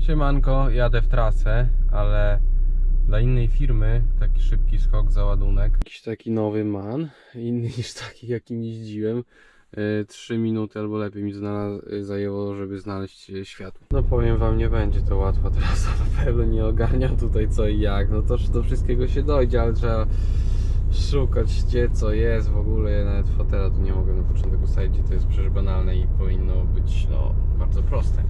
Siemanko, jadę w trasę, ale dla innej firmy taki szybki skok za ładunek. Jakiś taki nowy MAN, inny niż taki jakim jeździłem. 3 minuty albo lepiej mi zajęło, żeby znaleźć światło. No powiem wam, nie będzie to łatwa trasa, na pewno nie ogarniam tutaj co i jak. No to do wszystkiego się dojdzie, ale trzeba szukać gdzie co jest w ogóle. Ja nawet fotela tu nie mogę na początek ustalić, gdzie to jest przecież banalne i powinno być bardzo proste.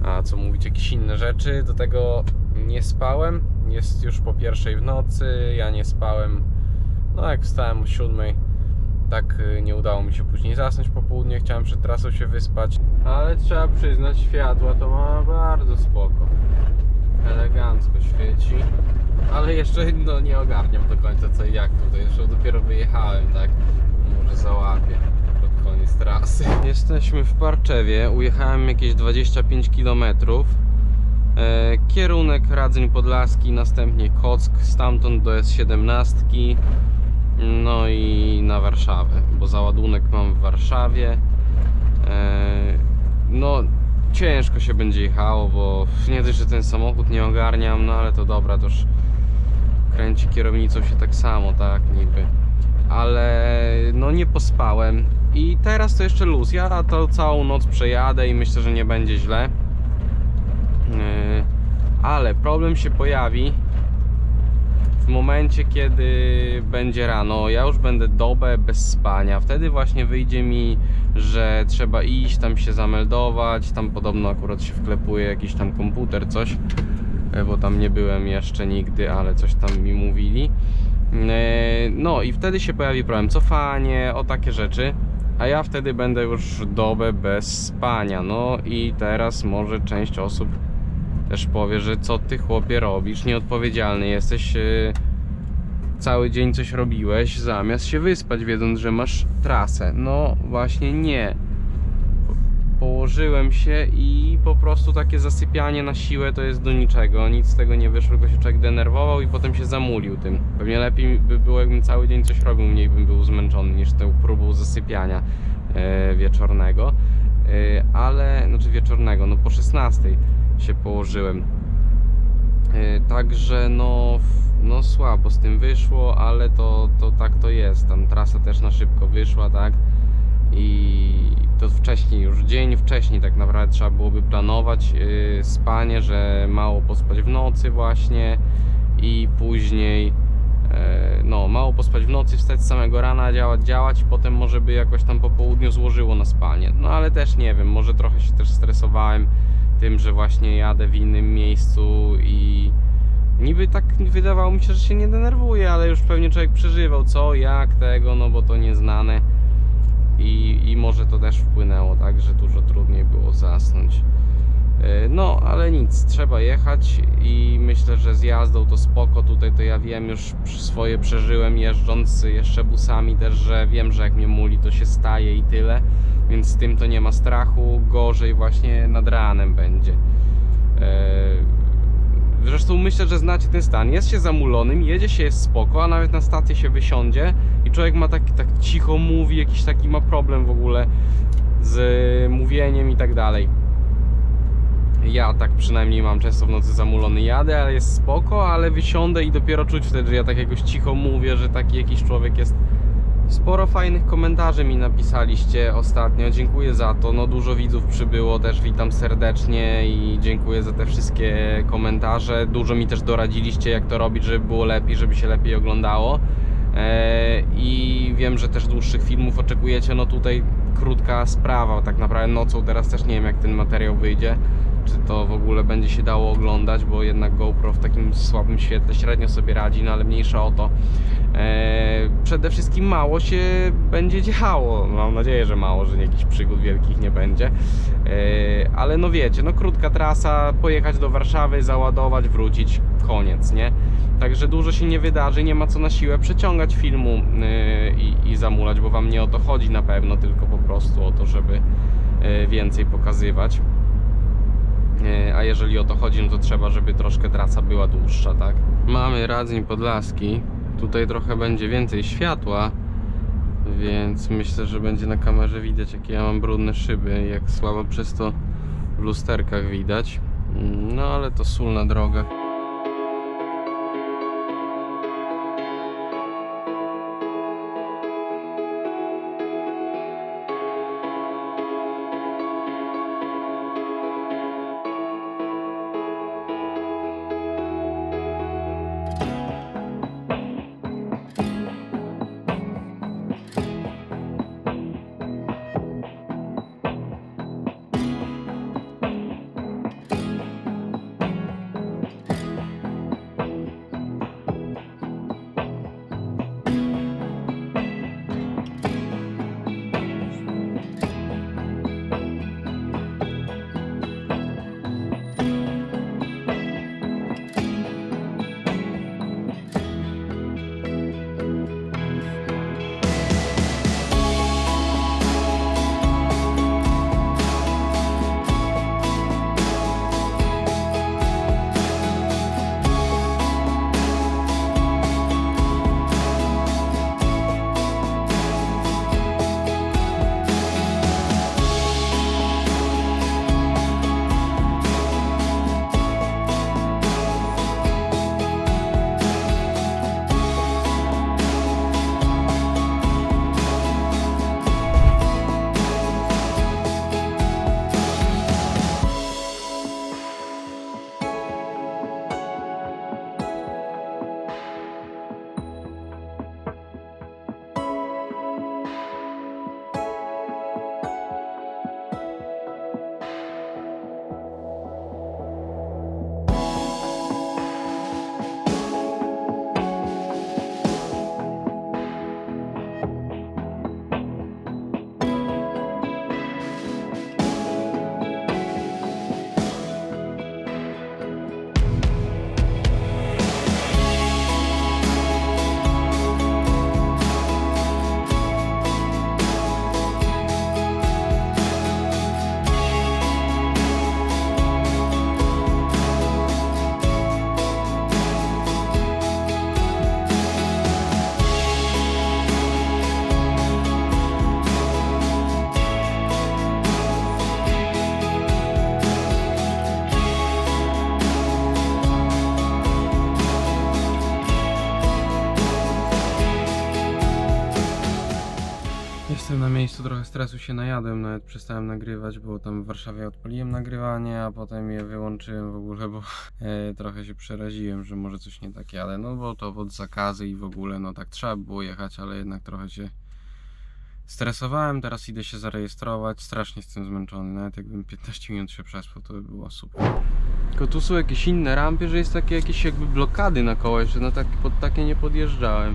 A co mówić, jakieś inne rzeczy, do tego nie spałem, jest już po 1 w nocy, ja nie spałem, no jak wstałem o 7, tak nie udało mi się później zasnąć po południu, chciałem przed trasą się wyspać, ale trzeba przyznać, światła to ma bardzo spoko, elegancko świeci, ale jeszcze nie ogarniam do końca co i jak tutaj, jeszcze dopiero wyjechałem, tak, może załapię pod koniec trasy. Jesteśmy w Parczewie, ujechałem jakieś 25 km, kierunek Radzyń Podlaski, następnie Kock, stamtąd do S17, no i na Warszawę, bo załadunek mam w Warszawie. No ciężko się będzie jechało, bo nie dość, że ten samochód nie ogarniam, no ale to dobra, to już kręci kierownicą się tak samo, tak niby, ale no nie pospałem i teraz to jeszcze luz, ja to całą noc przejadę i myślę, że nie będzie źle, ale problem się pojawi w momencie, kiedy będzie rano. Ja już będę dobę bez spania, wtedy właśnie wyjdzie mi, że trzeba iść tam się zameldować, tam podobno akurat się wklepuje jakiś tam komputer, coś, bo tam nie byłem jeszcze nigdy, ale coś tam mi mówili. No i wtedy się pojawi problem, cofanie, o takie rzeczy, a ja wtedy będę już dobę bez spania. No i teraz może część osób też powie, że co ty chłopie robisz, nieodpowiedzialny jesteś, cały dzień coś robiłeś zamiast się wyspać, wiedząc, że masz trasę. No właśnie nie. Położyłem się i po prostu takie zasypianie na siłę to jest do niczego. Nic z tego nie wyszło, tylko się człowiek denerwował i potem się zamulił tym. Pewnie lepiej by było, jakbym cały dzień coś robił, mniej bym był zmęczony niż tą próbą zasypiania wieczornego. Ale, znaczy wieczornego, no po 16 się położyłem. Także no słabo z tym wyszło, ale to tak to jest. Tam trasa też na szybko wyszła, tak? I to wcześniej, już dzień wcześniej tak naprawdę trzeba byłoby planować spanie, że mało pospać w nocy właśnie i później no mało pospać w nocy, wstać z samego rana, działać i potem może by jakoś tam po południu złożyło na spanie. No ale też nie wiem, może trochę się też stresowałem tym, że właśnie jadę w innym miejscu i niby tak wydawało mi się, że się nie denerwuję, ale już pewnie człowiek przeżywał co, jak tego, no bo to nieznane i może to też wpłynęło, tak, że dużo trudniej było zasnąć. No ale nic, trzeba jechać i myślę, że z jazdą to spoko. Tutaj to ja wiem, już swoje przeżyłem jeżdżąc jeszcze busami też, że wiem, że jak mnie muli to się staje i tyle, więc z tym to nie ma strachu. Gorzej właśnie nad ranem będzie. Zresztą myślę, że znacie ten stan, jest się zamulonym, jedzie się, jest spoko, a nawet na stację się wysiądzie i człowiek ma tak cicho mówi, jakiś taki ma problem w ogóle z mówieniem i tak dalej. Ja tak przynajmniej mam często w nocy zamulony, jadę, ale jest spoko, ale wysiądę i dopiero czuć wtedy, że ja tak jakoś cicho mówię, że taki jakiś człowiek jest. Sporo fajnych komentarzy mi napisaliście ostatnio, dziękuję za to, no dużo widzów przybyło, też witam serdecznie i dziękuję za te wszystkie komentarze. Dużo mi też doradziliście, jak to robić, żeby było lepiej, żeby się lepiej oglądało. I wiem, że też dłuższych filmów oczekujecie, no tutaj krótka sprawa, tak naprawdę nocą teraz też nie wiem, jak ten materiał wyjdzie, czy to w ogóle będzie się dało oglądać, bo jednak GoPro w takim słabym świetle średnio sobie radzi, no ale mniejsza o to. Przede wszystkim mało się będzie działo, mam nadzieję, że mało, że jakichś przygód wielkich nie będzie, ale no wiecie, no krótka trasa, pojechać do Warszawy, załadować, wrócić, koniec, nie? Także dużo się nie wydarzy, nie ma co na siłę przeciągać filmu i zamulać, bo wam nie o to chodzi na pewno, tylko po prostu o to, żeby więcej pokazywać. A jeżeli o to chodzi, no to trzeba, żeby troszkę trasa była dłuższa, tak? Mamy Radzyń Podlaski, tutaj trochę będzie więcej światła, więc myślę, że będzie na kamerze widać, jakie ja mam brudne szyby, jak słabo przez to w lusterkach widać. No ale to sól na drogę. Jestem na miejscu, trochę stresu się najadłem, nawet przestałem nagrywać, bo tam w Warszawie odpaliłem nagrywanie, a potem je wyłączyłem w ogóle, bo trochę się przeraziłem, że może coś nie tak jadę, no bo to pod zakazy i w ogóle, no tak trzeba było jechać, ale jednak trochę się stresowałem. Teraz idę się zarejestrować, strasznie jestem zmęczony, nawet jakbym 15 minut się przespał, to by było super. Tylko tu są jakieś inne rampy, że jest takie jakieś jakby blokady na koło, jeszcze no tak, pod takie nie podjeżdżałem.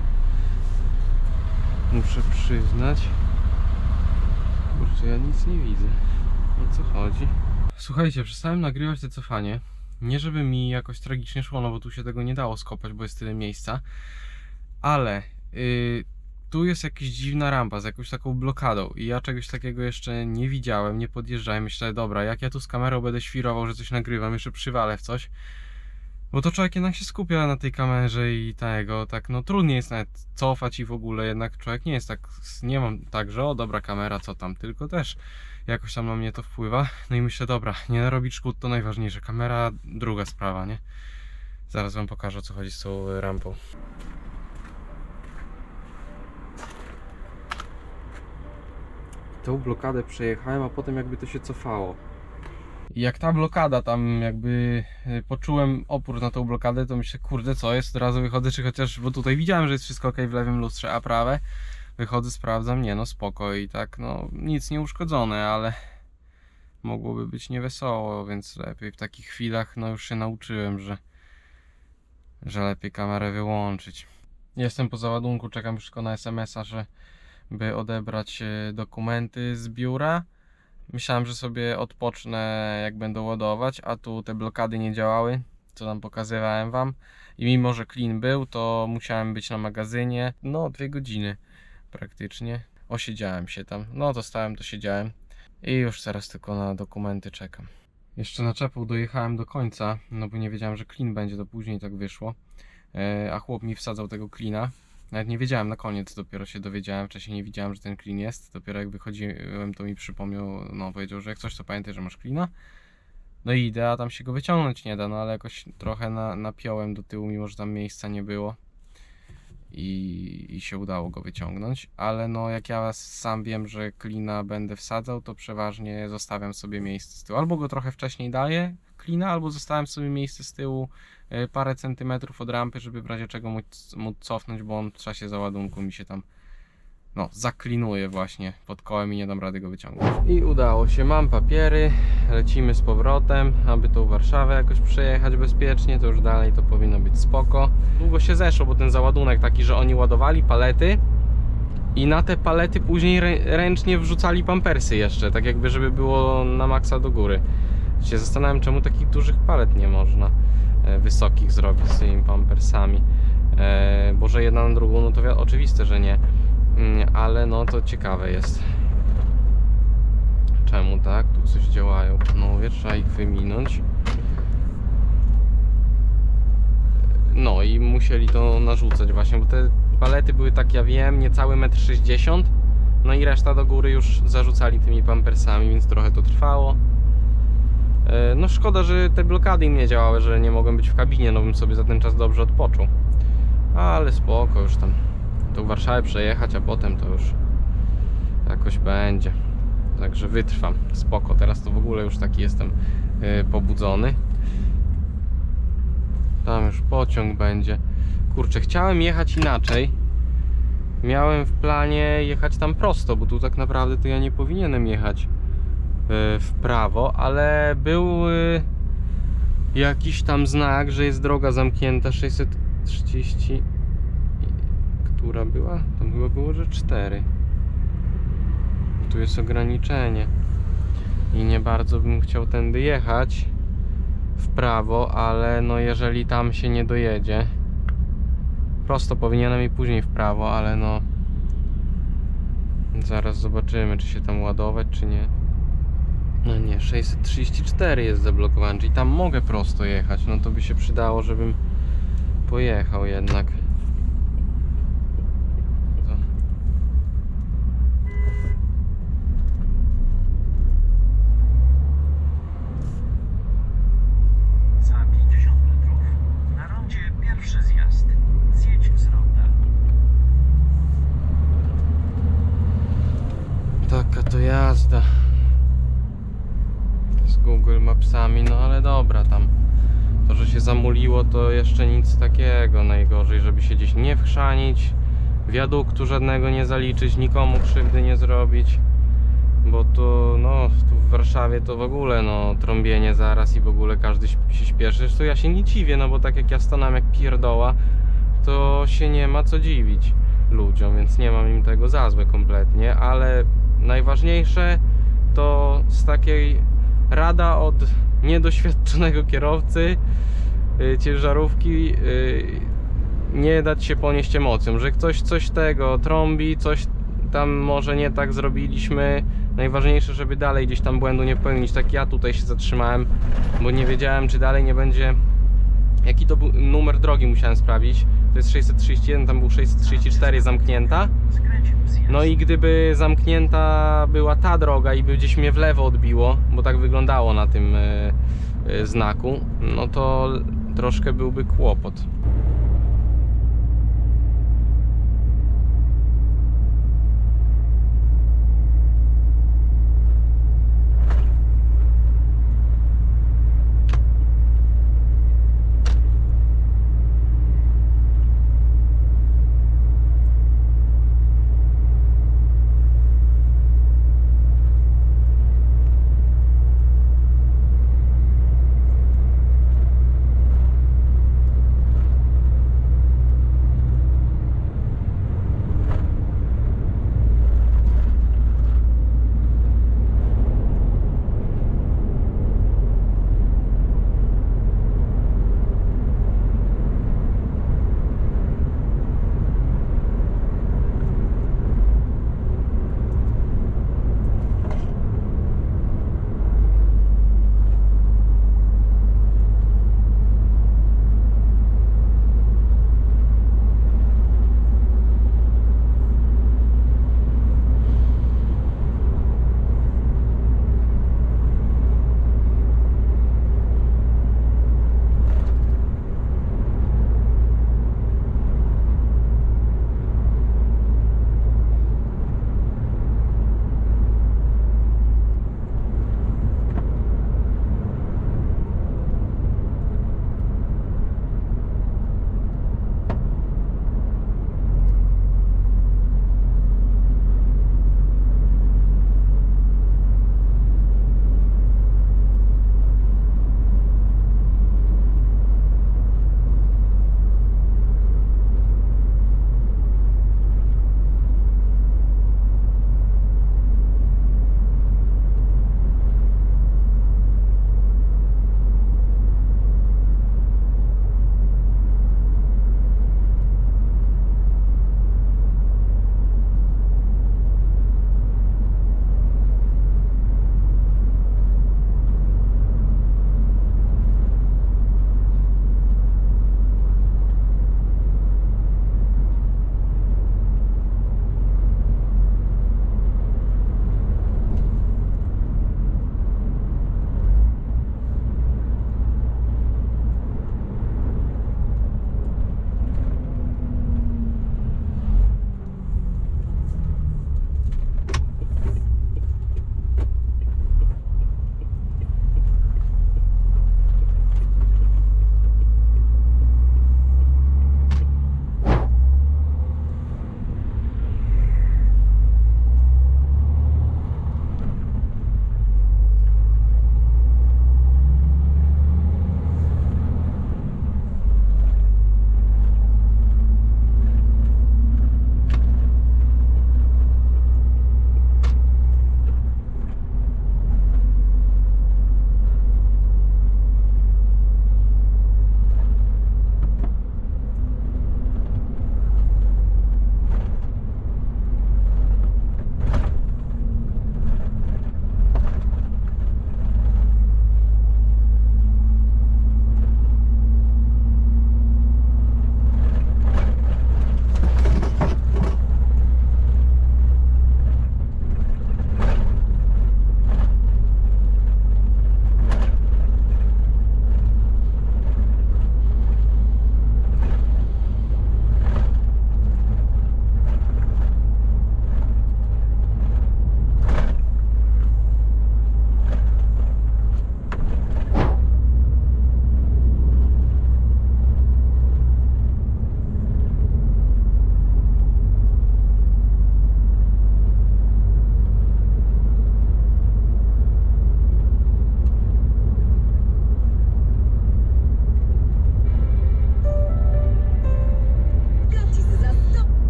Muszę przyznać. Kurczę, ja nic nie widzę. O co chodzi? Słuchajcie, przestałem nagrywać te cofanie. Nie żeby mi jakoś tragicznie szło, no bo tu się tego nie dało skopać, bo jest tyle miejsca. Ale tu jest jakaś dziwna rampa z jakąś taką blokadą i ja czegoś takiego jeszcze nie widziałem, nie podjeżdżałem. Myślę, dobra, jak ja tu z kamerą będę świrował, że coś nagrywam, jeszcze przywalę w coś. Bo to człowiek jednak się skupia na tej kamerze i tego, tak no trudniej jest nawet cofać i w ogóle jednak człowiek nie jest tak, nie mam tak, że o dobra kamera, co tam, tylko też jakoś tam na mnie to wpływa. No i myślę, dobra, nie narobić szkód to najważniejsze, kamera druga sprawa, nie? Zaraz wam pokażę, o co chodzi z tą rampą. Tą blokadę przejechałem, a potem jakby to się cofało. I jak ta blokada tam jakby poczułem opór na tą blokadę, to myślę, kurde co jest, od razu wychodzę, czy chociaż, bo tutaj widziałem, że jest wszystko ok w lewym lustrze, a prawe wychodzę, sprawdzam, nie no spoko i tak no nic nie uszkodzone, ale mogłoby być niewesoło, więc lepiej w takich chwilach no już się nauczyłem, że lepiej kamerę wyłączyć. Jestem po załadunku, czekam już tylko na SMS-a, żeby odebrać dokumenty z biura. Myślałem, że sobie odpocznę jak będę ładować, a tu te blokady nie działały, co tam pokazywałem wam. I mimo, że clean był, to musiałem być na magazynie, no 2 godziny praktycznie. Osiedziałem się tam, no to stałem, to siedziałem. I już teraz tylko na dokumenty czekam. Jeszcze naczepą dojechałem do końca, no bo nie wiedziałem, że clean będzie, to później tak wyszło. A chłop mi wsadzał tego cleana. Nawet nie wiedziałem na koniec, dopiero się dowiedziałem, wcześniej nie widziałem, że ten clean jest. Dopiero jak wychodziłem, to mi przypomniał, no powiedział, że jak coś to pamiętaj, że masz cleana. No i idę, a tam się go wyciągnąć nie da, no ale jakoś trochę napiąłem do tyłu, mimo że tam miejsca nie było. I się udało go wyciągnąć, ale no jak ja sam wiem, że klina będę wsadzał, to przeważnie zostawiam sobie miejsce z tyłu. Albo go trochę wcześniej daję, klina, albo zostawiam sobie miejsce z tyłu parę centymetrów od rampy, żeby w razie czego móc cofnąć, bo on w czasie załadunku mi się tam zaklinuje właśnie pod kołem i nie dam rady go wyciągnąć. I udało się, mam papiery, lecimy z powrotem, aby tą Warszawę jakoś przejechać bezpiecznie, to już dalej to powinno być spoko. Długo się zeszło, bo ten załadunek taki, że oni ładowali palety i na te palety później ręcznie wrzucali pampersy jeszcze, tak jakby żeby było na maksa do góry. Się zastanawiam, czemu takich dużych palet nie można wysokich zrobić z tymi pampersami, bo że jedna na drugą, no to oczywiste, że nie. Ale no to ciekawe jest. Czemu tak? Tu coś działają panowie, trzeba ich wyminąć. No i musieli to narzucać właśnie, bo te palety były, tak ja wiem, niecałe 1,60 m. No i reszta do góry już zarzucali tymi pampersami, więc trochę to trwało. No szkoda, że te blokady im nie działały, że nie mogłem być w kabinie, no bym sobie za ten czas dobrze odpoczął. Ale spoko, już tam tą Warszawę przejechać, a potem to już jakoś będzie. Także wytrwam, spoko. Teraz to w ogóle już taki jestem pobudzony. Tam już pociąg będzie. Kurczę, chciałem jechać inaczej. Miałem w planie jechać tam prosto, bo tu tak naprawdę to ja nie powinienem jechać w prawo, ale był jakiś tam znak, że jest droga zamknięta 630. Która była? Tam chyba było, że 4. Tu jest ograniczenie i nie bardzo bym chciał tędy jechać w prawo, ale no jeżeli tam się nie dojedzie prosto, powinienem i później w prawo, ale no zaraz zobaczymy, czy się tam ładować, czy nie. No nie, 634 jest zablokowane, czyli tam mogę prosto jechać, no to by się przydało, żebym pojechał jednak. Taka to jazda z Google Mapsami, no ale dobra, tam to, że się zamuliło, to jeszcze nic takiego. Najgorzej, żeby się gdzieś nie wchrzanić, wiaduktu żadnego nie zaliczyć, nikomu krzywdy nie zrobić, bo to no tu w Warszawie to w ogóle no trąbienie zaraz i w ogóle każdy się śpieszy. Zresztą ja się nie dziwię, no bo tak jak ja stanąłem jak pierdoła, to się nie ma co dziwić ludziom, więc nie mam im tego za złe kompletnie, ale najważniejsze to z takiej rada od niedoświadczonego kierowcy ciężarówki, nie dać się ponieść emocjom, że ktoś coś tego trąbi, coś tam może nie tak zrobiliśmy. Najważniejsze, żeby dalej gdzieś tam błędu nie popełnić. Tak ja tutaj się zatrzymałem, bo nie wiedziałem, czy dalej nie będzie. Jaki to był numer drogi, musiałem sprawdzić. To jest 631, tam był 634 zamknięta. No i gdyby zamknięta była ta droga i by gdzieś mnie w lewo odbiło, bo tak wyglądało na tym znaku, no to troszkę byłby kłopot.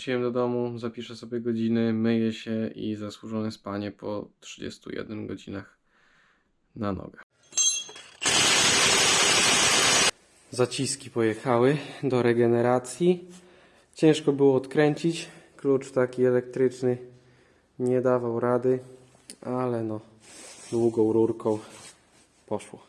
wróciłem do domu, zapiszę sobie godziny, myję się i zasłużone spanie po 31 godzinach na nogach. Zaciski pojechały do regeneracji. Ciężko było odkręcić. Klucz taki elektryczny nie dawał rady, ale no długą rurką poszło.